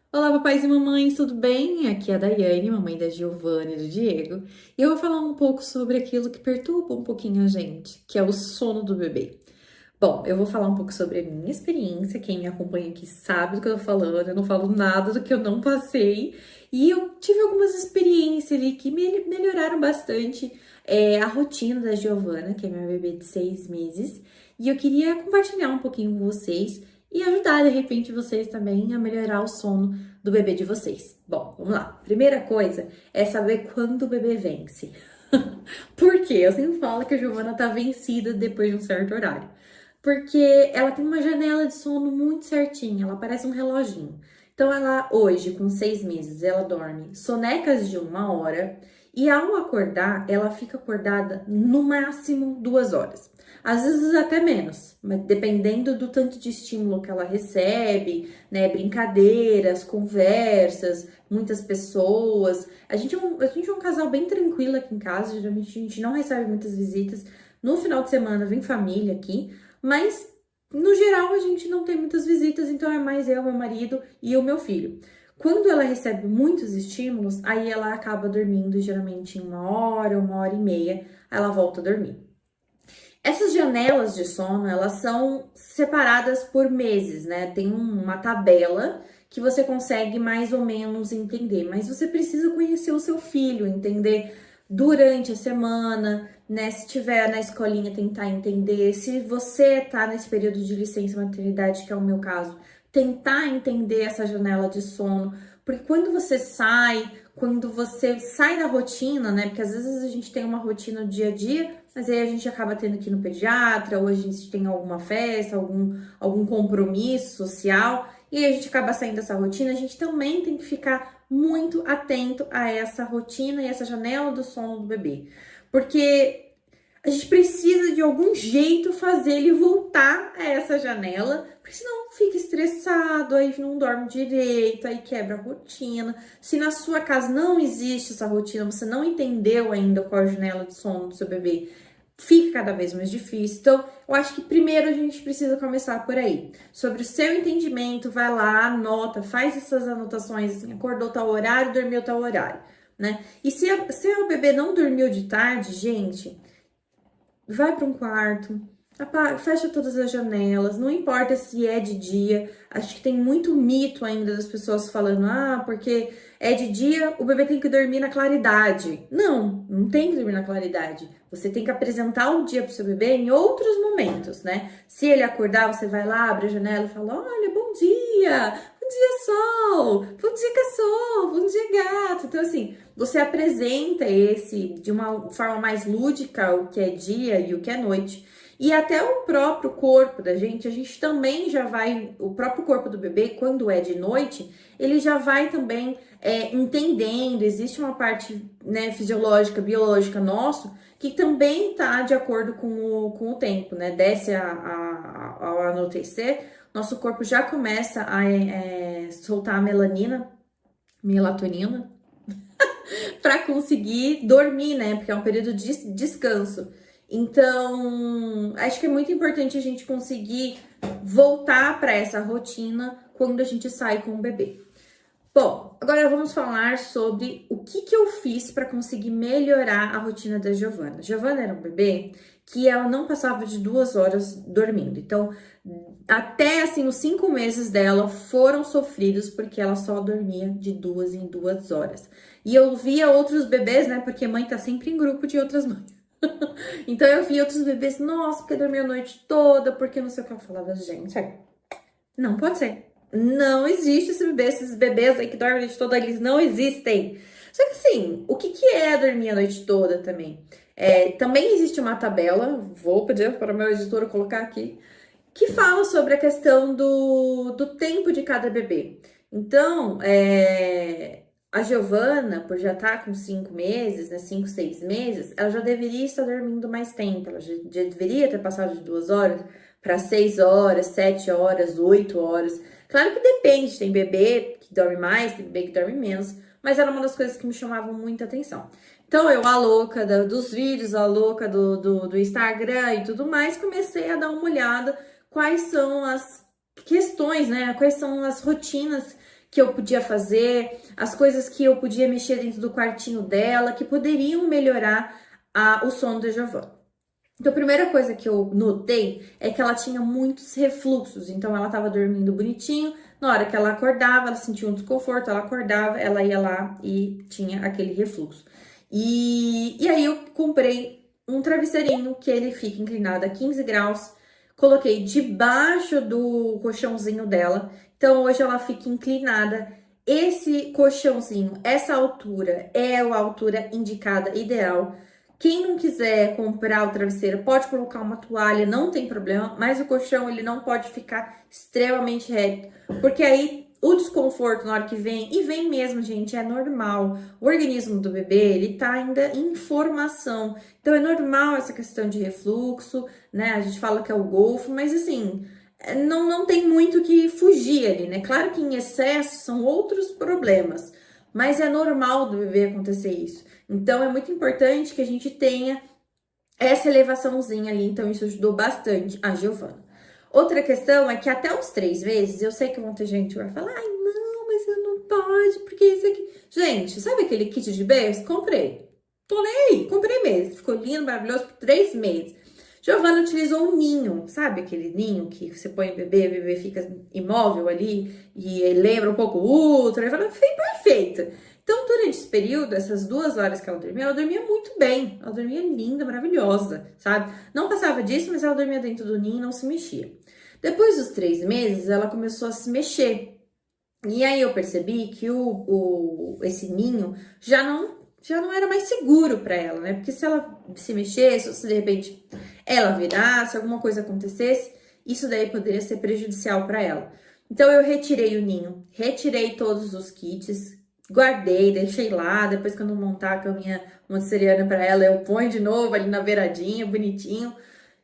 Olá, papais e mamães, tudo bem? Aqui é a Daiane, mamãe da Giovanna e do Diego, e eu vou falar um pouco sobre aquilo que perturba um pouquinho a gente, que é o sono do bebê. Bom, eu vou falar um pouco sobre a minha experiência, quem me acompanha aqui sabe do que eu tô falando, eu não falo nada do que eu não passei, e eu tive algumas experiências ali que melhoraram bastante a rotina da Giovanna, que é minha bebê de 6 meses, e eu queria compartilhar um pouquinho com vocês e ajudar, de repente, vocês também a melhorar o sono do bebê de vocês. Bom, vamos lá. Primeira coisa é saber quando o bebê vence. Por quê? Eu sempre falo que a Giovana tá vencida depois de um certo horário. Porque ela tem uma janela de sono muito certinha, ela parece um reloginho. Então, ela hoje, com 6 meses, ela dorme sonecas de 1 hora e ao acordar, ela fica acordada no máximo 2 horas. Às vezes até menos, mas dependendo do tanto de estímulo que ela recebe, né? Brincadeiras, conversas, muitas pessoas. A gente é um casal bem tranquilo aqui em casa, geralmente a gente não recebe muitas visitas. No final de semana vem família aqui, mas no geral a gente não tem muitas visitas, então é mais eu, meu marido e o meu filho. Quando ela recebe muitos estímulos, aí ela acaba dormindo geralmente em 1 hora, 1 hora e meia, ela volta a dormir. Essas janelas de sono, elas são separadas por meses, né? Tem uma tabela que você consegue mais ou menos entender, mas você precisa conhecer o seu filho, entender durante a semana, né? Se tiver na escolinha, tentar entender. Se você tá nesse período de licença maternidade, que é o meu caso, tentar entender essa janela de sono, porque quando você sai da rotina, né? Porque às vezes a gente tem uma rotina no dia a dia, mas aí a gente acaba tendo que ir no pediatra, ou a gente tem alguma festa, algum compromisso social, e aí a gente acaba saindo dessa rotina. A gente também tem que ficar muito atento a essa rotina e essa janela do sono do bebê, porque a gente precisa de algum jeito fazer ele voltar a essa janela, porque senão fica estressado, aí não dorme direito, aí quebra a rotina. Se na sua casa não existe essa rotina, você não entendeu ainda qual é a janela de sono do seu bebê, fica cada vez mais difícil. Então, eu acho que primeiro a gente precisa começar por aí. Sobre o seu entendimento, vai lá, anota, faz essas anotações, assim, acordou tal horário, dormiu tal horário, né? E se o bebê não dormiu de tarde, gente, vai para um quarto, fecha todas as janelas, não importa se é de dia. Acho que tem muito mito ainda das pessoas falando, porque é de dia, o bebê tem que dormir na claridade. Não, não tem que dormir na claridade. Você tem que apresentar o dia pro seu bebê em outros momentos, né? Se ele acordar, você vai lá, abre a janela e fala: olha, bom dia, sol, bom dia, cachorro, bom dia, gato. Então, assim, você apresenta esse de uma forma mais lúdica, o que é dia e o que é noite. E até o próprio corpo da gente, a gente também já vai, o próprio corpo do bebê, quando é de noite, ele já vai também entendendo, existe uma parte, né, fisiológica, biológica nosso, que também tá de acordo com o tempo, né? Desce ao anoitecer, nosso corpo já começa a soltar a melatonina, para conseguir dormir, né? Porque é um período de descanso. Então, acho que é muito importante a gente conseguir voltar para essa rotina quando a gente sai com o bebê. Bom, agora vamos falar sobre o que eu fiz para conseguir melhorar a rotina da Giovana. Giovana era um bebê que ela não passava de 2 horas dormindo. Então, até assim, os 5 meses dela foram sofridos porque ela só dormia de 2 em 2 horas. E eu via outros bebês, né? Porque mãe tá sempre em grupo de outras mães. Então eu via outros bebês, nossa, porque dormia a noite toda, porque não sei o que. Eu falava, gente, não pode ser. Não existe esses bebês aí que dormem a noite toda, eles não existem. Só que assim, o que é dormir a noite toda também? Também existe uma tabela, vou pedir para o meu editor colocar aqui, que fala sobre a questão do tempo de cada bebê. Então, a Giovana, por já estar com 5 meses, né, 5, 6 meses, ela já deveria estar dormindo mais tempo, ela já deveria ter passado de 2 horas para 6 horas, 7 horas, 8 horas. Claro que depende, tem bebê que dorme mais, tem bebê que dorme menos, mas era uma das coisas que me chamavam muita atenção. Então, eu, a louca dos vídeos, a louca do Instagram e tudo mais, comecei a dar uma olhada quais são as questões, né? Quais são as rotinas que eu podia fazer, as coisas que eu podia mexer dentro do quartinho dela, que poderiam melhorar o sono da Giovanna. Então, a primeira coisa que eu notei é que ela tinha muitos refluxos. Então, ela estava dormindo bonitinho. Na hora que ela acordava, ela sentia um desconforto. Ela acordava, ela ia lá e tinha aquele refluxo. E aí, eu comprei um travesseirinho que ele fica inclinado a 15 graus. Coloquei debaixo do colchãozinho dela. Então, hoje ela fica inclinada. Esse colchãozinho, essa altura, é a altura indicada, ideal. Quem não quiser comprar o travesseiro pode colocar uma toalha, não tem problema, mas o colchão ele não pode ficar extremamente reto, porque aí o desconforto na hora que vem, e vem mesmo, gente, é normal. O organismo do bebê, ele tá ainda em formação, então é normal essa questão de refluxo, né? A gente fala que é o golfo, mas assim, não tem muito que fugir ali, né? Claro que em excesso são outros problemas, mas é normal do bebê acontecer isso. Então, é muito importante que a gente tenha essa elevaçãozinha ali. Então, isso ajudou bastante a Giovana. Outra questão é que até os 3 meses, eu sei que muita gente vai falar, ai, não, mas eu não pode, porque isso aqui... Gente, sabe aquele kit de berço? Comprei. Tô nem aí, comprei mesmo. Ficou lindo, maravilhoso, por 3 meses. Giovana utilizou um ninho, sabe aquele ninho que você põe o bebê fica imóvel ali e lembra um pouco o útero. Eu falei, foi perfeito. Então, durante esse período, essas 2 horas que ela dormia muito bem. Ela dormia linda, maravilhosa, sabe? Não passava disso, mas ela dormia dentro do ninho e não se mexia. Depois dos 3 meses, ela começou a se mexer. E aí eu percebi que esse ninho já não era mais seguro para ela, né? Porque se ela se mexesse, ou se de repente ela virasse, alguma coisa acontecesse, isso daí poderia ser prejudicial para ela. Então eu retirei o ninho, retirei todos os kits, guardei, deixei lá. Depois, quando eu montar a caminha montessoriana para ela, eu ponho de novo ali na beiradinha, bonitinho.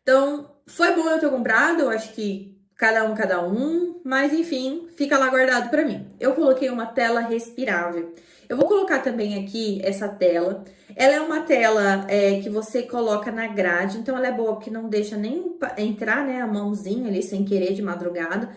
Então, foi bom eu ter comprado, eu acho que cada um, mas enfim, fica lá guardado para mim. Eu coloquei uma tela respirável. Eu vou colocar também aqui essa tela. Ela é uma tela que você coloca na grade, então ela é boa porque não deixa nem entrar, né, a mãozinha ali sem querer de madrugada.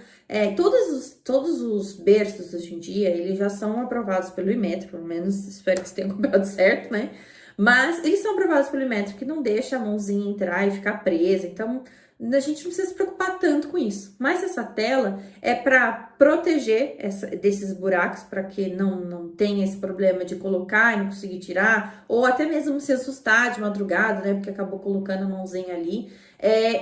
Todos os berços hoje em dia, eles já são aprovados pelo Inmetro, pelo menos espero que você tenha comprado certo, né? Mas eles são aprovados pelo Inmetro, que não deixa a mãozinha entrar e ficar presa, então a gente não precisa se preocupar tanto com isso. Mas essa tela é para proteger desses buracos, para que não tenha esse problema de colocar e não conseguir tirar, ou até mesmo se assustar de madrugada, né? Porque acabou colocando a mãozinha ali.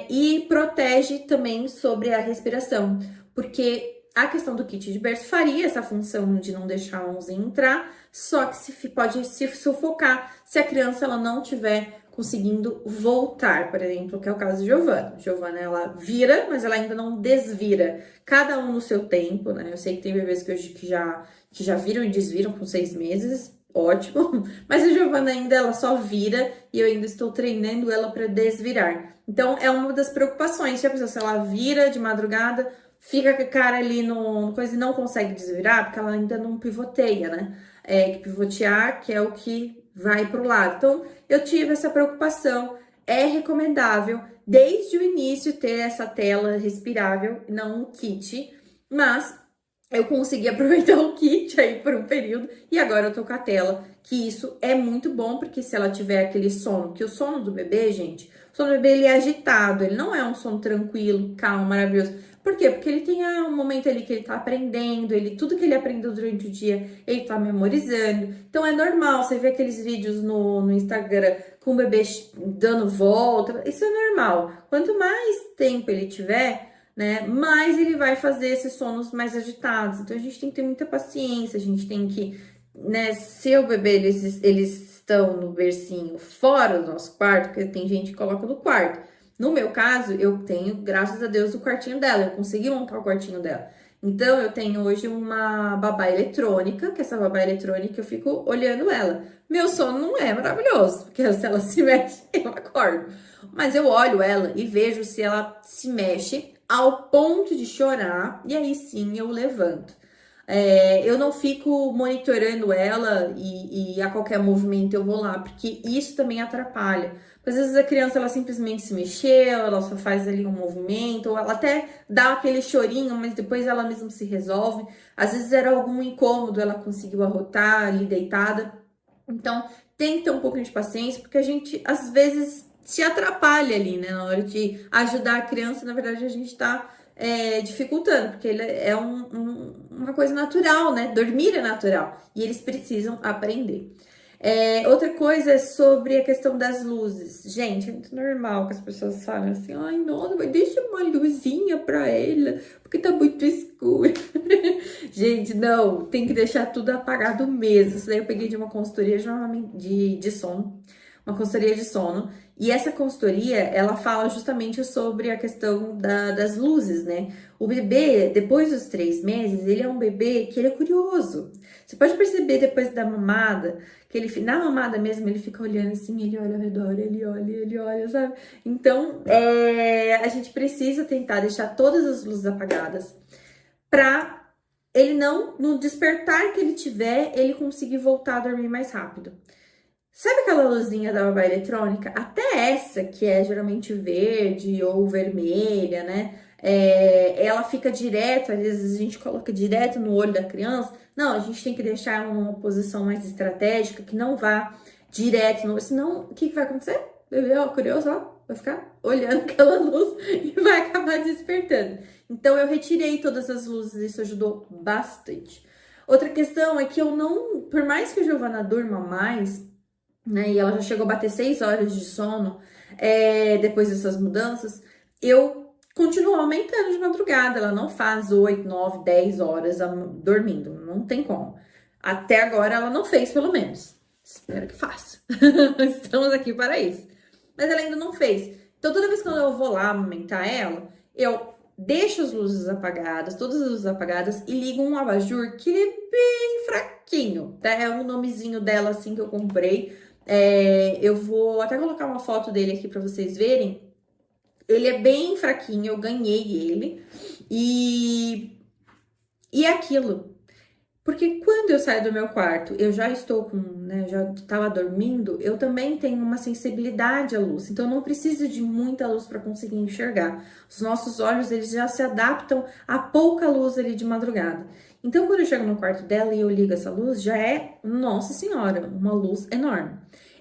E protege também sobre a respiração, porque a questão do kit de berço faria essa função de não deixar a mãozinha entrar, só que pode se sufocar se a criança ela não tiver conseguindo voltar, por exemplo, que é o caso de Giovana. Giovana, ela vira, mas ela ainda não desvira. Cada um no seu tempo, né? Eu sei que tem bebês que hoje que já viram e desviram com 6 meses, ótimo. Mas a Giovana ainda, ela só vira e eu ainda estou treinando ela para desvirar. Então, é uma das preocupações. Já pensou, se ela vira de madrugada, fica com a cara ali no coisa e não consegue desvirar, porque ela ainda não pivoteia, né? Que pivotear, que é o que vai para o lado. Então, eu tive essa preocupação. É recomendável, desde o início, ter essa tela respirável, não o kit, mas eu consegui aproveitar o kit aí por um período e agora eu tô com a tela, que isso é muito bom, porque se ela tiver aquele sono, que o sono do bebê, gente, o sono do bebê ele é agitado, ele não é um sono tranquilo, calmo, maravilhoso. Por quê? Porque ele tem um momento ali que ele tá aprendendo, tudo que ele aprendeu durante o dia, ele tá memorizando. Então é normal, você vê aqueles vídeos no Instagram com o bebê dando volta, isso é normal. Quanto mais tempo ele tiver, né, mais ele vai fazer esses sonos mais agitados. Então a gente tem que ter muita paciência, a gente tem que, né, se o bebê eles estão no bercinho fora do nosso quarto, porque tem gente que coloca no quarto. No meu caso, eu tenho, graças a Deus, o quartinho dela. Eu consegui montar o quartinho dela. Então, eu tenho hoje uma babá eletrônica, que essa babá eletrônica eu fico olhando ela. Meu sono não é maravilhoso, porque se ela se mexe, eu acordo. Mas eu olho ela e vejo se ela se mexe ao ponto de chorar, e aí sim eu levanto. Eu não fico monitorando ela e a qualquer movimento eu vou lá, porque isso também atrapalha. Às vezes a criança ela simplesmente se mexeu, ela só faz ali um movimento, ou ela até dá aquele chorinho, mas depois ela mesma se resolve. Às vezes era algum incômodo, ela conseguiu arrotar ali deitada. Então tem que ter um pouco de paciência, porque a gente às vezes se atrapalha ali, né? Na hora de ajudar a criança, na verdade a gente tá dificultando, porque ele é uma coisa natural, né? Dormir é natural e eles precisam aprender. Outra coisa é sobre a questão das luzes. Gente, é muito normal que as pessoas falem assim: ai, nossa, mas deixa uma luzinha pra ela, porque tá muito escuro. Gente, não, tem que deixar tudo apagado mesmo. Isso daí eu peguei de uma consultoria de sono, uma consultoria de sono. E essa consultoria, ela fala justamente sobre a questão das luzes, né? O bebê, depois dos 3 meses, ele é um bebê que ele é curioso. Você pode perceber depois da mamada, que ele, na mamada mesmo, ele fica olhando assim, ele olha ao redor, ele olha, sabe? Então, a gente precisa tentar deixar todas as luzes apagadas pra ele não, no despertar que ele tiver, ele conseguir voltar a dormir mais rápido. Sabe aquela luzinha da babá eletrônica? Até essa, que é geralmente verde ou vermelha, né? Ela fica direto, às vezes a gente coloca direto no olho da criança. Não, a gente tem que deixar ela numa posição mais estratégica, que não vá direto no... Senão, o que vai acontecer? O bebê, ó, curioso, ó, vai ficar olhando aquela luz e vai acabar despertando. Então, eu retirei todas as luzes, isso ajudou bastante. Outra questão é que eu não... Por mais que a Giovana durma mais, né, e ela já chegou a bater 6 horas de sono, depois dessas mudanças, eu continuo aumentando de madrugada, ela não faz 8, 9, 10 horas dormindo, não tem como. Até agora ela não fez, pelo menos. Espero que faça. Estamos aqui para isso. Mas ela ainda não fez. Então, toda vez que eu vou lá amamentar ela, eu deixo as luzes apagadas, todas as luzes apagadas, e ligo um abajur que ele é bem fraquinho, tá? É um nomezinho dela, assim, que eu comprei. Eu vou até colocar uma foto dele aqui para vocês verem. Ele é bem fraquinho, eu ganhei ele. E é aquilo. Porque quando eu saio do meu quarto, eu já estou com, né, já estava dormindo, eu também tenho uma sensibilidade à luz. Então, eu não preciso de muita luz para conseguir enxergar. Os nossos olhos, eles já se adaptam a pouca luz ali de madrugada. Então, quando eu chego no quarto dela e eu ligo essa luz, já é, nossa senhora, uma luz enorme.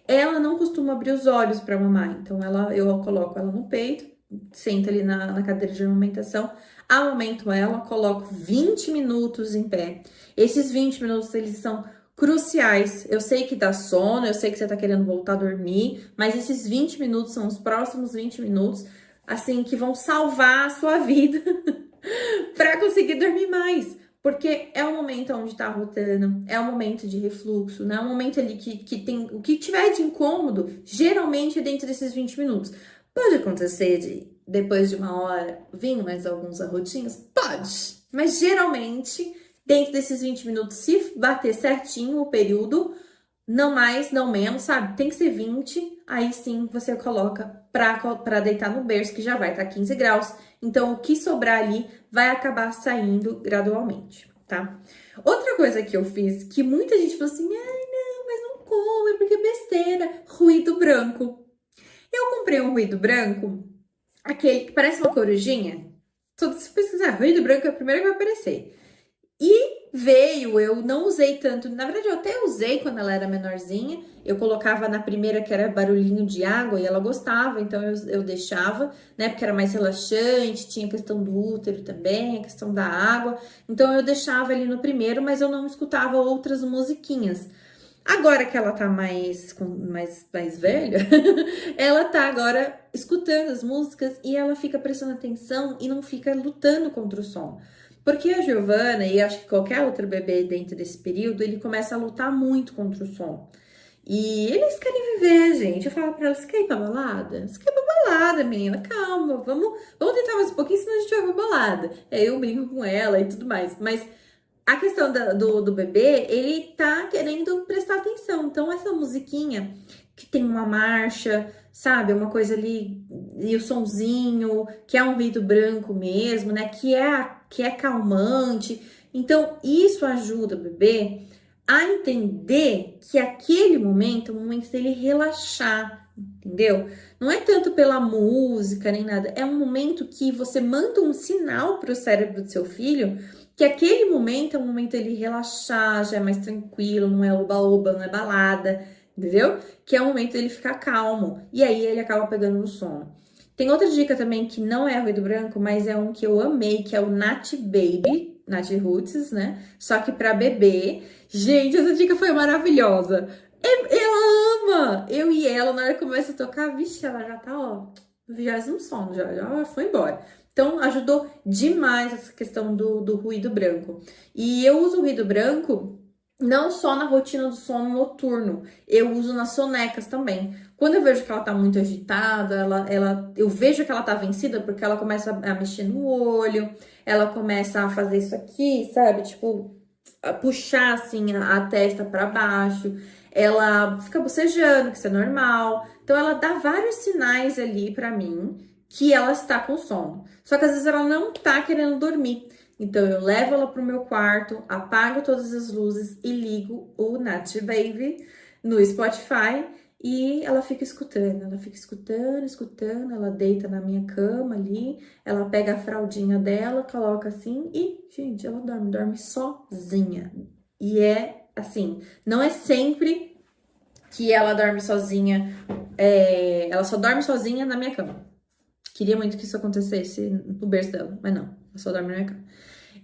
Ela não costuma abrir os olhos para mamar, então eu coloco ela no peito, sento ali na cadeira de amamentação, amamento ela, coloco 20 minutos em pé. Esses 20 minutos, eles são cruciais. Eu sei que dá sono, eu sei que você tá querendo voltar a dormir, mas esses 20 minutos são os próximos 20 minutos, assim, que vão salvar a sua vida para conseguir dormir mais. Porque é o momento onde tá rotando, é o momento de refluxo, né? É o momento ali que tem o que tiver de incômodo, geralmente é dentro desses 20 minutos. Pode acontecer depois de uma hora vir mais alguns arrotinhos? Pode, mas geralmente dentro desses 20 minutos, se bater certinho o período, não mais, não menos, sabe? Tem que ser 20, aí sim você coloca pra deitar no berço, que já vai estar 15 graus. Então, o que sobrar ali vai acabar saindo gradualmente, tá? Outra coisa que eu fiz, que muita gente falou assim, ai não, mas não come, porque é besteira, ruído branco. Eu comprei um ruído branco, aquele que parece uma corujinha. Se você pesquisar ruído branco, é o primeiro que vai aparecer. E veio, eu não usei tanto, na verdade eu até usei quando ela era menorzinha, eu colocava na primeira que era barulhinho de água e ela gostava, então eu deixava, né, porque era mais relaxante, tinha a questão do útero também, a questão da água, então eu deixava ali no primeiro, mas eu não escutava outras musiquinhas. Agora que ela tá mais velha, ela tá agora escutando as músicas e ela fica prestando atenção e não fica lutando contra o som. Porque a Giovana, e acho que qualquer outro bebê dentro desse período, ele começa a lutar muito contra o som. E eles querem viver, gente. Eu falo pra elas, você quer ir pra balada? Você quer ir pra balada, menina? Calma, vamos tentar mais um pouquinho, senão a gente vai pra balada. Aí eu brinco com ela e tudo mais. Mas a questão do bebê, ele tá querendo prestar atenção. Então, essa musiquinha que tem uma marcha, sabe? Uma coisa ali, e o sonzinho, que é um ruído branco mesmo, né? Que é calmante. Então, isso ajuda o bebê a entender que aquele momento é o momento dele relaxar, entendeu? Não é tanto pela música nem nada, é um momento que você manda um sinal para o cérebro do seu filho que aquele momento é um momento dele relaxar, já é mais tranquilo, não é oba-oba, não é balada, entendeu? Que é o momento dele ficar calmo, e aí ele acaba pegando no sono. Tem outra dica também que não é ruído branco, mas é um que eu amei, que é o Nat Baby, Nat Roots, né? Só que para bebê. Gente, essa dica foi maravilhosa. Ela ama! Eu e ela, na hora que começa a tocar, vixe, ela já tá, ó, no 20º sono, já foi embora. Então, ajudou demais essa questão do ruído branco. E eu uso o ruído branco não só na rotina do sono noturno, eu uso nas sonecas também. Quando eu vejo que ela tá muito agitada, eu vejo que ela tá vencida porque ela começa a mexer no olho, ela começa a fazer isso aqui, sabe? Tipo, a puxar assim a testa para baixo, ela fica bocejando, que isso é normal. Então, ela dá vários sinais ali para mim que ela está com sono. Só que às vezes ela não tá querendo dormir. Então, eu levo ela pro meu quarto, apago todas as luzes e ligo o Nat Baby no Spotify e ela fica escutando, ela deita na minha cama ali, ela pega a fraldinha dela, coloca assim e, gente, ela dorme sozinha. E é assim, não é sempre que ela dorme sozinha, ela só dorme sozinha na minha cama. Queria muito que isso acontecesse no berço dela, mas não, ela só dorme na minha cama.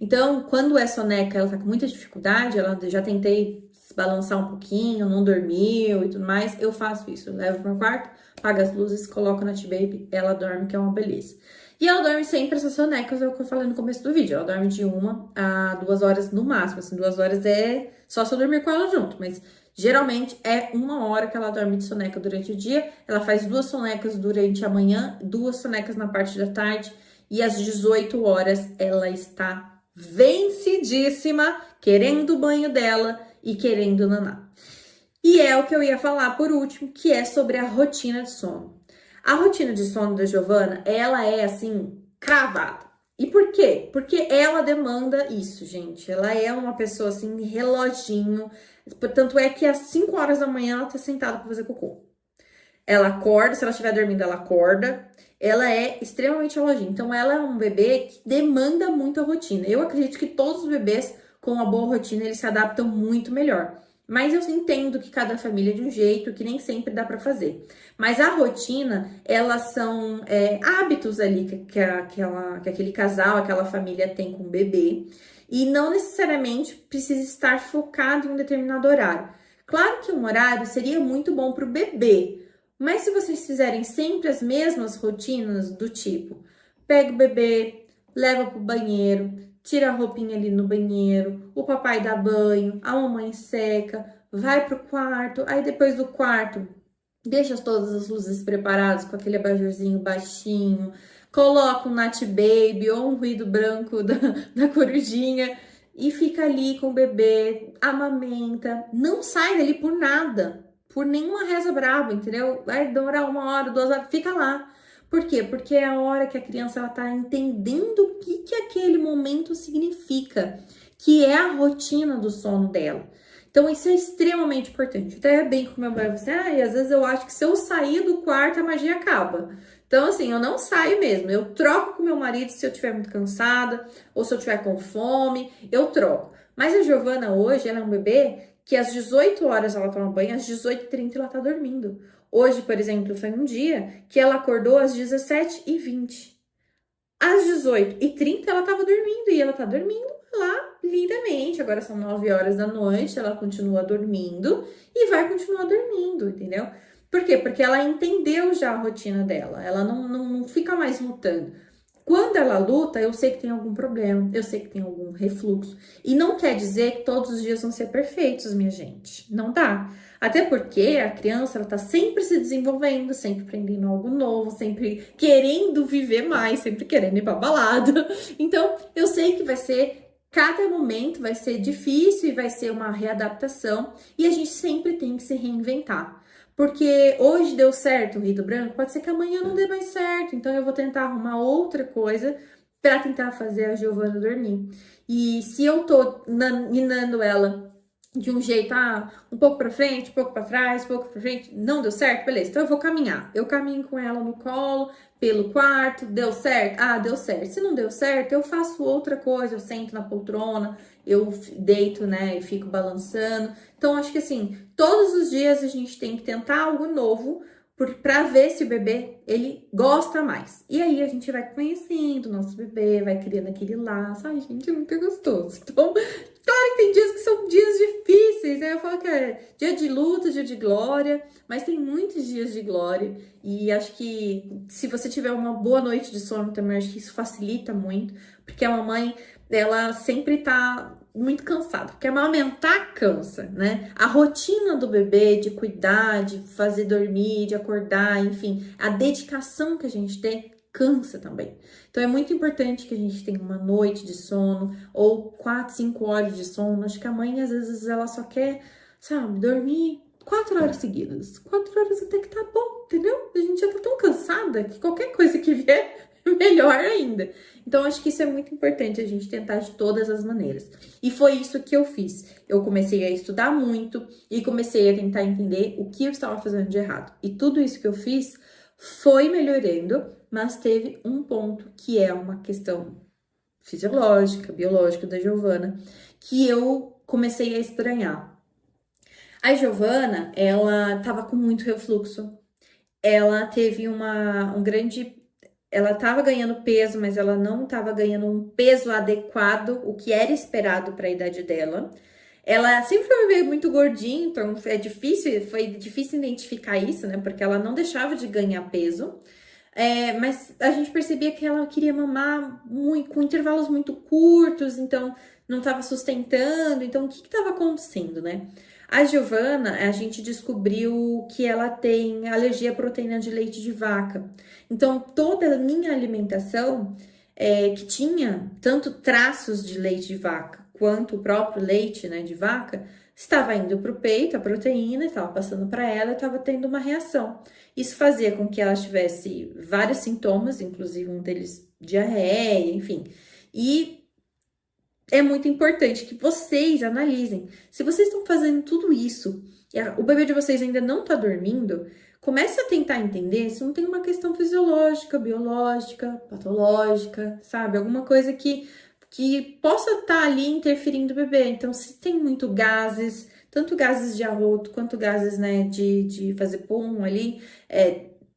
Então, quando é soneca, ela tá com muita dificuldade, já tentei se balançar um pouquinho, não dormiu e tudo mais, eu faço isso. Eu levo pro meu quarto, apago as luzes, coloco na T-Baby, ela dorme, que é uma beleza. E ela dorme sempre essas sonecas, é o que eu falei no começo do vídeo. Ela dorme de 1 a 2 horas no máximo, assim, 2 horas é só se eu dormir com ela junto, mas geralmente é 1 hora que ela dorme de soneca durante o dia, ela faz 2 sonecas durante a manhã, 2 sonecas na parte da tarde, e às 18 horas ela está vencidíssima, querendo o banho dela e querendo naná. E é o que eu ia falar por último, que é sobre a rotina de sono. A rotina de sono da Giovana, ela é assim, cravada. E por quê? Porque ela demanda isso, gente. Ela é uma pessoa assim, reloginho. Tanto é que às 5 horas da manhã ela tá sentada para fazer cocô. Ela acorda, se ela estiver dormindo, ela acorda. Ela é extremamente reloginha. Então, ela é um bebê que demanda muito a rotina. Eu acredito que todos os bebês com uma boa rotina, eles se adaptam muito melhor. Mas eu entendo que cada família é de um jeito, que nem sempre dá para fazer. Mas a rotina, elas são hábitos ali que aquele casal, aquela família tem com o bebê. E não necessariamente precisa estar focado em um determinado horário. Claro que um horário seria muito bom para o bebê, mas se vocês fizerem sempre as mesmas rotinas do tipo, pega o bebê, leva pro banheiro, tira a roupinha ali no banheiro, o papai dá banho, a mamãe seca, vai pro quarto, aí depois do quarto, deixa todas as luzes preparadas com aquele abajurzinho baixinho, coloca um Nat Baby ou um ruído branco da corujinha e fica ali com o bebê, amamenta, não sai dali por nada. Por nenhuma reza braba, entendeu? Vai demorar 1 hora, 2 horas, fica lá. Por quê? Porque é a hora que a criança ela tá entendendo o que aquele momento significa, que é a rotina do sono dela. Então, isso é extremamente importante. Até bem com meu pai, assim, e às vezes eu acho que se eu sair do quarto, a magia acaba. Então, assim, eu não saio mesmo. Eu troco com meu marido se eu estiver muito cansada, ou se eu estiver com fome, eu troco. Mas a Giovana hoje, ela é um bebê que às 18 horas ela toma banho, às 18h30 ela tá dormindo. Hoje, por exemplo, foi um dia que ela acordou às 17h20. Às 18h30 ela tava dormindo e ela tá dormindo lá lindamente. Agora são 9 horas da noite, ela continua dormindo e vai continuar dormindo, entendeu? Por quê? Porque ela entendeu já a rotina dela, ela não fica mais lutando. Quando ela luta, eu sei que tem algum problema, eu sei que tem algum refluxo. E não quer dizer que todos os dias vão ser perfeitos, minha gente. Não dá. Até porque a criança, ela tá sempre se desenvolvendo, sempre aprendendo algo novo, sempre querendo viver mais, sempre querendo ir pra balada. Então, eu sei que vai ser, cada momento vai ser difícil e vai ser uma readaptação. E a gente sempre tem que se reinventar. Porque hoje deu certo o ruído branco, pode ser que amanhã não dê mais certo. Então, eu vou tentar arrumar outra coisa pra tentar fazer a Giovana dormir. E se eu tô ninando ela de um jeito, um pouco pra frente, um pouco pra trás, um pouco pra frente, não deu certo, beleza, então eu vou caminhar. Eu caminho com ela no colo, pelo quarto, deu certo? Ah, deu certo. Se não deu certo, eu faço outra coisa, eu sento na poltrona, eu deito, né, e fico balançando. Então, acho que assim, todos os dias a gente tem que tentar algo novo, pra ver se o bebê, ele gosta mais. E aí a gente vai conhecendo o nosso bebê, vai criando aquele laço. Ai, gente, é muito gostoso. Então, claro que tem dias que são dias difíceis, né? Eu falo que é dia de luta, dia de glória, mas tem muitos dias de glória. E acho que se você tiver uma boa noite de sono também, acho que isso facilita muito, porque a mamãe, ela sempre tá muito cansada, porque amamentar cansa, né? A rotina do bebê de cuidar, de fazer dormir, de acordar, enfim, a dedicação que a gente tem cansa também. Então é muito importante que a gente tenha uma noite de sono ou 4, 5 horas de sono. Acho que a mãe às vezes ela só quer, sabe, dormir 4 horas seguidas. 4 horas até que tá bom, entendeu? A gente já tá tão cansada que qualquer coisa que vier melhor ainda. Então, acho que isso é muito importante a gente tentar de todas as maneiras. E foi isso que eu fiz. Eu comecei a estudar muito e comecei a tentar entender o que eu estava fazendo de errado. E tudo isso que eu fiz foi melhorando, mas teve um ponto que é uma questão fisiológica, biológica da Giovana, que eu comecei a estranhar. A Giovana, ela tava com muito refluxo. Ela teve um grande. Ela estava ganhando peso, mas ela não estava ganhando um peso adequado, o que era esperado para a idade dela. Ela sempre foi um bebê muito gordinho, então foi difícil identificar isso, né? Porque ela não deixava de ganhar peso. Mas a gente percebia que ela queria mamar muito, com intervalos muito curtos, então não estava sustentando. Então, o que estava acontecendo, né? A Giovana, a gente descobriu que ela tem alergia à proteína de leite de vaca. Então, toda a minha alimentação, que tinha tanto traços de leite de vaca quanto o próprio leite, né, de vaca, estava indo para o peito, a proteína, estava passando para ela e estava tendo uma reação. Isso fazia com que ela tivesse vários sintomas, inclusive um deles diarreia, enfim. E é muito importante que vocês analisem. Se vocês estão fazendo tudo isso e o bebê de vocês ainda não está dormindo, comece a tentar entender se não tem uma questão fisiológica, biológica, patológica, sabe? Alguma coisa que possa estar ali interferindo o bebê. Então, se tem muito gases, tanto gases de arroto quanto gases, né, de fazer pum ali,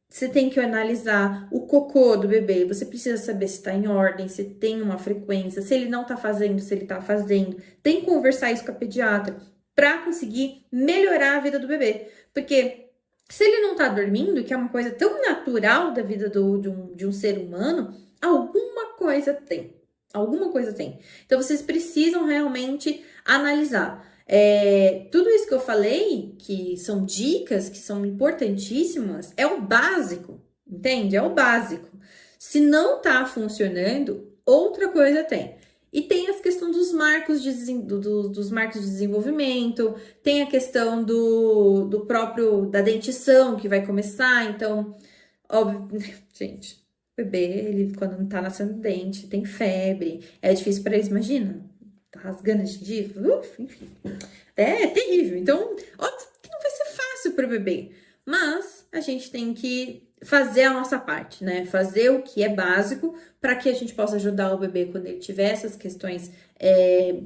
você tem que analisar o cocô do bebê, você precisa saber se está em ordem, se tem uma frequência, se ele não está fazendo, se ele está fazendo. Tem que conversar isso com a pediatra para conseguir melhorar a vida do bebê. Porque se ele não está dormindo, que é uma coisa tão natural da vida de um ser humano, alguma coisa tem. Alguma coisa tem. Então, vocês precisam realmente analisar. Tudo isso que eu falei, que são dicas, que são importantíssimas, é o básico, entende? É o básico. Se não tá funcionando, outra coisa tem. E tem as questões dos marcos dos marcos de desenvolvimento, tem a questão do próprio, da dentição que vai começar, então, óbvio, gente, o bebê, ele quando não tá nascendo dente, tem febre, é difícil para eles, imagina, tá rasgando a gengiva, enfim, é terrível. Então, óbvio que não vai ser fácil para o bebê, mas a gente tem que fazer a nossa parte, né? Fazer o que é básico para que a gente possa ajudar o bebê quando ele tiver essas questões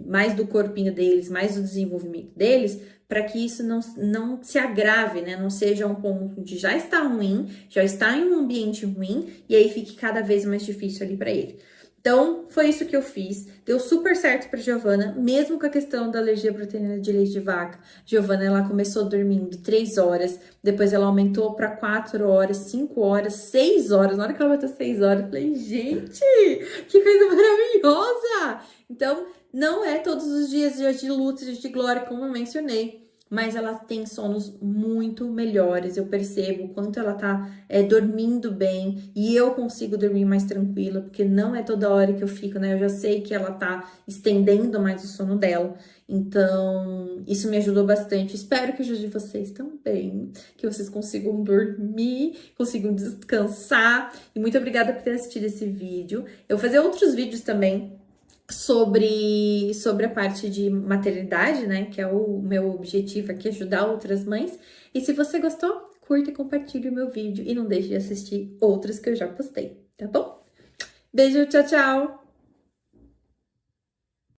mais do corpinho deles, mais do desenvolvimento deles, para que isso não se agrave, né? Não seja um ponto de já está ruim, já está em um ambiente ruim e aí fique cada vez mais difícil ali para ele. Então, foi isso que eu fiz. Deu super certo para Giovana, mesmo com a questão da alergia à proteína de leite de vaca. Giovana, ela começou dormindo 3 horas, depois ela aumentou para 4 horas, 5 horas, 6 horas. Na hora que ela bateu 6 horas, eu falei, gente, que coisa maravilhosa! Então, não é todos os dias de luta, de glória, como eu mencionei. mas ela tem sonos muito melhores. Eu percebo o quanto ela tá dormindo bem e eu consigo dormir mais tranquila, porque não é toda hora que eu fico, né? Eu já sei que ela tá estendendo mais o sono dela. Então, isso me ajudou bastante. Espero que ajude vocês também, que vocês consigam dormir, consigam descansar. E muito obrigada por ter assistido esse vídeo. Eu vou fazer outros vídeos também sobre a parte de maternidade, né? Que é o meu objetivo aqui, ajudar outras mães. E se você gostou, curta e compartilhe o meu vídeo e não deixe de assistir outros que eu já postei, tá bom? Beijo, tchau, tchau!